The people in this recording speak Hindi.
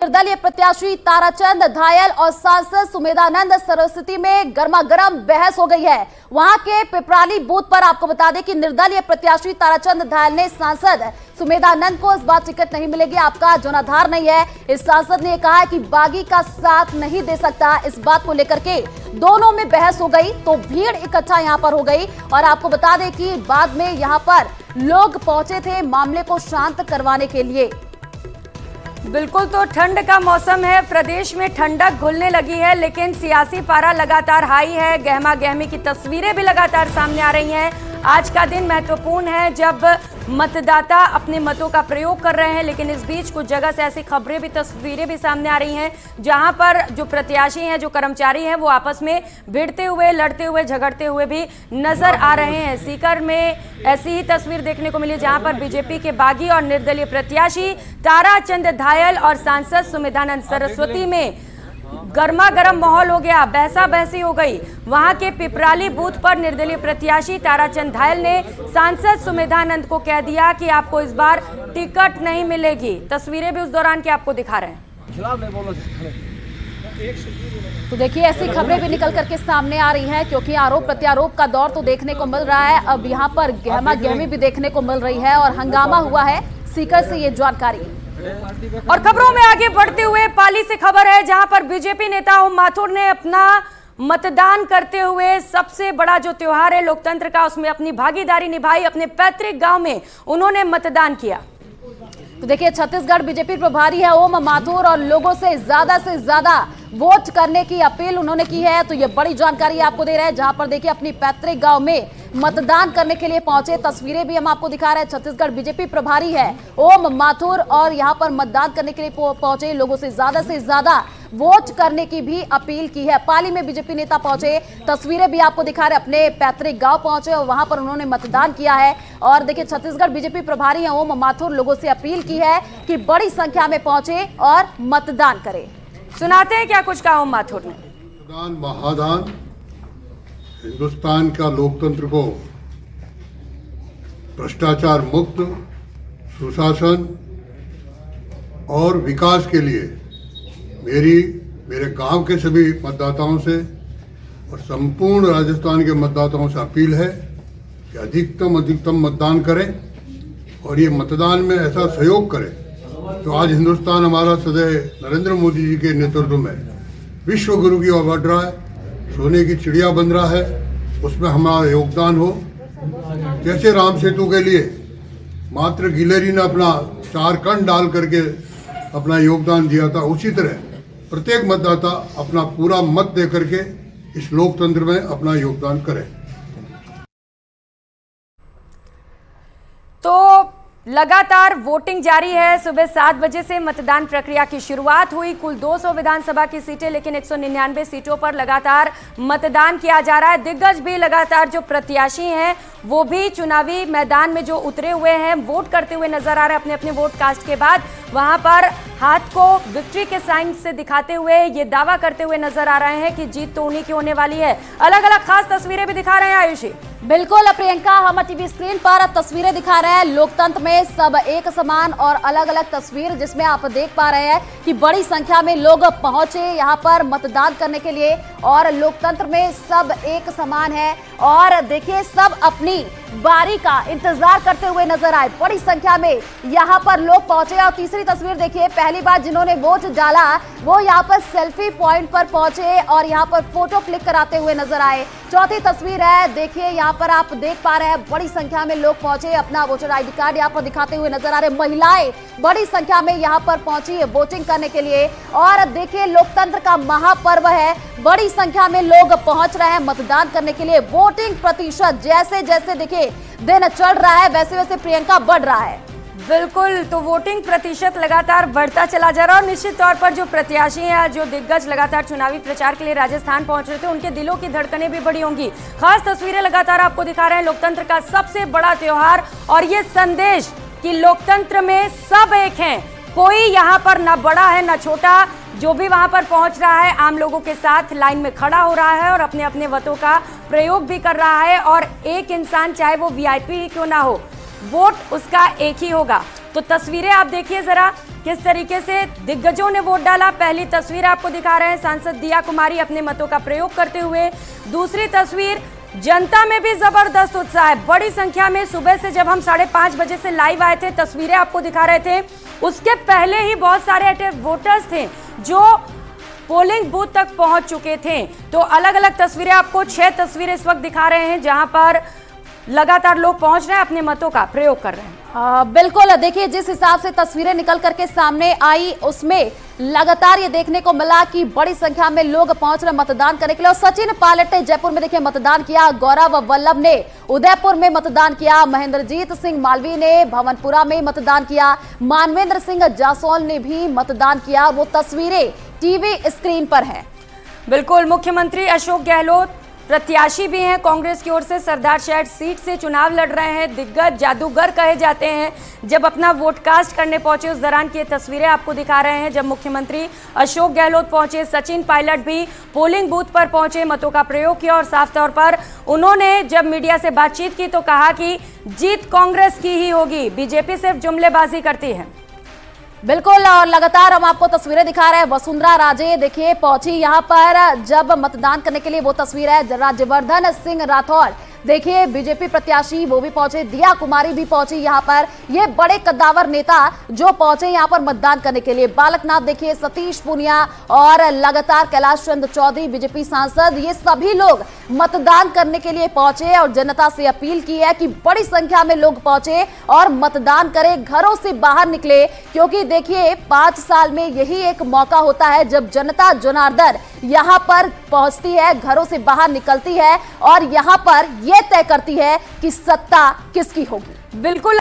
निर्दलीय प्रत्याशी ताराचंद धायल और सांसद सुमेधानंद सरस्वती में गर्मागर्म बहस हो गई है। वहां के पिपराली बूथ पर आपको बता दें कि निर्दलीय प्रत्याशी ताराचंद धायल ने सांसद सुमेधानंद को इस बार टिकट नहीं मिलेगी, आपका जनाधार नहीं है। इस सांसद ने कहा है कि बागी का साथ नहीं दे सकता। इस बात को लेकर के दोनों में बहस हो गई तो भीड़ इकट्ठा यहां पर हो गई और आपको बता दें कि बाद में यहां पर लोग पहुंचे थे मामले को शांत करवाने के लिए। बिल्कुल, तो ठंड का मौसम है, प्रदेश में ठंडक घुलने लगी है, लेकिन सियासी पारा लगातार हाई है। गहमा गहमी की तस्वीरें भी लगातार सामने आ रही हैं। आज का दिन महत्वपूर्ण है जब मतदाता अपने मतों का प्रयोग कर रहे हैं, लेकिन इस बीच कुछ जगह से ऐसी खबरें भी तस्वीरें भी सामने आ रही हैं जहां पर जो प्रत्याशी हैं, जो कर्मचारी हैं, वो आपस में भिड़ते हुए, लड़ते हुए, झगड़ते हुए भी नजर आ रहे हैं। सीकर में ऐसी ही तस्वीर देखने को मिली जहां पर बीजेपी के बागी और निर्दलीय प्रत्याशी ताराचंद धायल और सांसद सुमेधानंद सरस्वती में गर्मा गर्म माहौल हो गया, बहसा बहसी हो गई। वहां के पिपराली बूथ पर निर्दलीय प्रत्याशी ताराचंद धायल ने सांसद सुमेधानंद को कह दिया कि आपको इस बार टिकट नहीं मिलेगी। तस्वीरें भी उस दौरान की आपको दिखा रहे हैं। तो देखिए ऐसी खबरें भी निकल करके सामने आ रही हैं क्योंकि आरोप प्रत्यारोप का दौर तो देखने को मिल रहा है। अब यहाँ पर गहमा गहमी भी देखने को मिल रही है और हंगामा हुआ है। सीकर से ये जानकारी। और खबरों में आगे बढ़ते हुए पाली से खबर है जहां पर बीजेपी नेता ओम माथुर ने अपना मतदान करते हुए सबसे बड़ा जो त्योहार है लोकतंत्र का, उसमें अपनी भागीदारी निभाई। अपने पैतृक गांव में उन्होंने मतदान किया। तो देखिए छत्तीसगढ़ बीजेपी प्रभारी है ओम माथुर और लोगों से ज्यादा वोट करने की अपील उन्होंने की है। तो ये बड़ी जानकारी आपको दे रहे हैं जहां पर देखिए अपनी पैतृक गांव में मतदान करने के लिए पहुंचे। तस्वीरें भी हम आपको दिखा रहे हैं। छत्तीसगढ़ बीजेपी प्रभारी है ओम माथुर और यहां पर मतदान करने के लिए पहुंचे। लोगों से ज्यादा वोट करने की भी अपील की है। पाली में बीजेपी नेता पहुंचे, तस्वीरें भी आपको दिखा रहे, अपने पैतृक गांव पहुंचे और वहां पर उन्होंने मतदान किया है। और देखिए छत्तीसगढ़ बीजेपी प्रभारी है ओम माथुर लोगों से अपील की है कि बड़ी संख्या में पहुंचे और मतदान करें। सुनाते हैं क्या कुछ कहा ओम माथुर ने। मतदान महादान हिंदुस्तान का लोकतंत्र को भ्रष्टाचार मुक्त, सुशासन और विकास के लिए मेरे गांव के सभी मतदाताओं से और संपूर्ण राजस्थान के मतदाताओं से अपील है कि अधिकतम मतदान करें और ये मतदान में ऐसा सहयोग करें तो आज हिंदुस्तान हमारा सदैव नरेंद्र मोदी जी के नेतृत्व में विश्व गुरु की ओर बढ़ रहा है, सोने की चिड़िया बन रहा है, उसमें हमारा योगदान हो। जैसे राम सेतु के लिए मात्र गिलहरी ने अपना 4 कण डाल करके अपना योगदान दिया था, उसी तरह प्रत्येक मतदाता अपना पूरा मत दे करके इस लोकतंत्र में अपना योगदान करे। तो लगातार वोटिंग जारी है। सुबह 7 बजे से मतदान प्रक्रिया की शुरुआत हुई। कुल 200 विधानसभा की सीटें, लेकिन 199 सीटों पर लगातार मतदान किया जा रहा है। दिग्गज भी लगातार जो प्रत्याशी हैं वो भी चुनावी मैदान में जो उतरे हुए हैं, वोट करते हुए नजर आ रहे हैं। अपने अपने वोट कास्ट के बाद वहां पर हाथ को विक्ट्री के साइन से दिखाते हुए ये दावा करते हुए नजर आ रहे हैं कि जीत तो उन्हीं की होने वाली है। अलग अलग खास तस्वीरें भी दिखा रहे हैं आयुषी। बिल्कुल प्रियंका, हम टीवी स्क्रीन पर तस्वीरें दिखा रहे हैं। लोकतंत्र में सब एक समान और अलग अलग तस्वीर जिसमें आप देख पा रहे हैं कि बड़ी संख्या में लोग पहुंचे यहां पर मतदान करने के लिए और लोकतंत्र में सब एक समान है। और देखिए सब अपनी बारी का इंतजार करते हुए नजर आए। बड़ी संख्या में यहां पर लोग पहुंचे। और तीसरी तस्वीर देखिए, पहली बार जिन्होंने वोट डाला वो यहां पर सेल्फी पॉइंट पर पहुंचे और यहां पर फोटो क्लिक कराते हुए नजर आए। चौथी तस्वीर है, देखिए यहां पर आप देख पा रहे हैं बड़ी संख्या में लोग पहुंचे, अपना वोटर आईडी कार्ड यहां पर दिखाते हुए नजर आ रहे। महिलाएं बड़ी संख्या में यहां पर पहुंची है वोटिंग करने के लिए। और देखिए लोकतंत्र का महापर्व है, बड़ी संख्या में लोग पहुंच रहे हैं मतदान करने के लिए। वोटिंग प्रतिशत जैसे जैसे देखिए दिन चढ़ रहा है वैसे वैसे प्रियंका बढ़ रहा है। बिल्कुल, तो वोटिंग प्रतिशत लगातार बढ़ता चला जा रहा है और निश्चित तौर पर जो प्रत्याशी हैं, जो दिग्गज लगातार चुनावी प्रचार के लिए राजस्थान पहुंच रहे थे, उनके दिलों की धड़कनें भी बढ़ी होंगी। खास तस्वीरें लगातार आपको दिखा रहे हैं। लोकतंत्र का सबसे बड़ा त्योहार और ये संदेश कि लोकतंत्र में सब एक हैं, कोई यहाँ पर ना बड़ा है ना छोटा। जो भी वहां पर पहुंच रहा है आम लोगों के साथ लाइन में खड़ा हो रहा है और अपने अपने वोटों का प्रयोग भी कर रहा है। और एक इंसान चाहे वो वीआईपी ही क्यों ना हो, वोट उसका एक ही होगा। तो तस्वीरें आप देखिए जरा किस तरीके से दिग्गजों ने वोट डाला। पहली तस्वीर आपको दिखा रहे हैं, सांसद दिया कुमारी अपने मतों का प्रयोग करते हुए। दूसरी तस्वीर, जनता में भी जबरदस्त उत्साह है, बड़ी संख्या में। सुबह से जब हम 5:30 बजे से लाइव आए थे, तस्वीरें आपको दिखा रहे थे, उसके पहले ही बहुत सारे वोटर्स थे जो पोलिंग बूथ तक पहुंच चुके थे। तो अलग अलग तस्वीरें आपको 6 तस्वीरें इस वक्त दिखा रहे हैं जहां पर लगातार लोग पहुंच रहे हैं, अपने मतों का प्रयोग कर रहे हैं। बिल्कुल, देखिए जिस हिसाब से तस्वीरें निकल करके सामने आई उसमें लगातार ये देखने को मिला कि बड़ी संख्या में लोग पहुंच रहे मतदान करने के लिए। और सचिन पायलट ने जयपुर में देखिए मतदान किया, गौरव वल्लभ ने उदयपुर में मतदान किया, महेंद्रजीत सिंह मालवीय ने भवनपुरा में मतदान किया, मानवेंद्र सिंह जासौल ने भी मतदान किया। वो तस्वीरें टीवी स्क्रीन पर हैं। बिल्कुल, मुख्यमंत्री अशोक गहलोत प्रत्याशी भी हैं, कांग्रेस की ओर से सरदार शहर सीट से चुनाव लड़ रहे हैं। दिग्गज जादूगर कहे जाते हैं, जब अपना वोट कास्ट करने पहुंचे उस दौरान की तस्वीरें आपको दिखा रहे हैं। जब मुख्यमंत्री अशोक गहलोत पहुंचे, सचिन पायलट भी पोलिंग बूथ पर पहुंचे, मतों का प्रयोग किया और साफ तौर पर उन्होंने जब मीडिया से बातचीत की तो कहा कि जीत कांग्रेस की ही होगी, बीजेपी सिर्फ जुमलेबाजी करती है। बिल्कुल, और लगातार हम आपको तस्वीरें दिखा रहे हैं। वसुंधरा राजे देखिए पहुंची यहाँ पर जब मतदान करने के लिए, वो तस्वीर है। राज्यवर्धन सिंह राठौर देखिए बीजेपी प्रत्याशी वो भी पहुंचे, दिया कुमारी भी पहुंची यहाँ पर। ये बड़े कद्दावर नेता जो पहुंचे यहाँ पर मतदान करने के लिए। बालकनाथ देखिए, सतीश पूनिया और लगातार कैलाश चंद्र चौधरी बीजेपी सांसद, ये सभी लोग मतदान करने के लिए पहुंचे और जनता से अपील की है कि बड़ी संख्या में लोग पहुंचे और मतदान करें, घरों से बाहर निकले। क्योंकि देखिए 5 साल में यही एक मौका होता है जब जनता जनार्दन यहाँ पर पहुंचती है, घरों से बाहर निकलती है और यहाँ पर यह तय करती है कि सत्ता किसकी होगी। बिल्कुल।